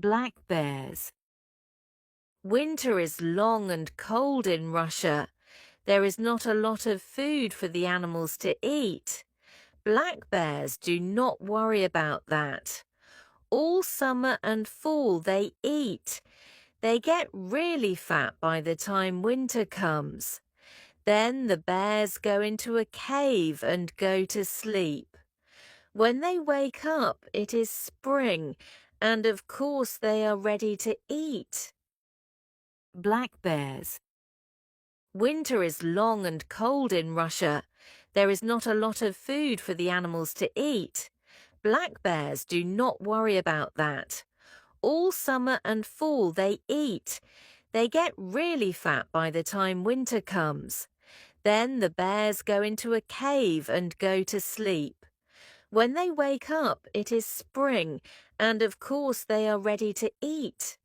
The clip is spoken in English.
Black bears. Winter is long and cold in Russia. There is not a lot of food for the animals to eat. Black bears do not worry about that. All summer and fall they eat. They get really fat by the time winter comes. Then the bears go into a cave and go to sleep. When they wake up, it is spring, and of course they are ready to eat. Black bears. Winter is long and cold in Russia. There is not a lot of food for the animals to eat. Black bears do not worry about that. All summer and fall they eat. They get really fat by the time winter comes. Then the bears go into a cave and go to sleep. When they wake up, it is spring, and of course they are ready to eat.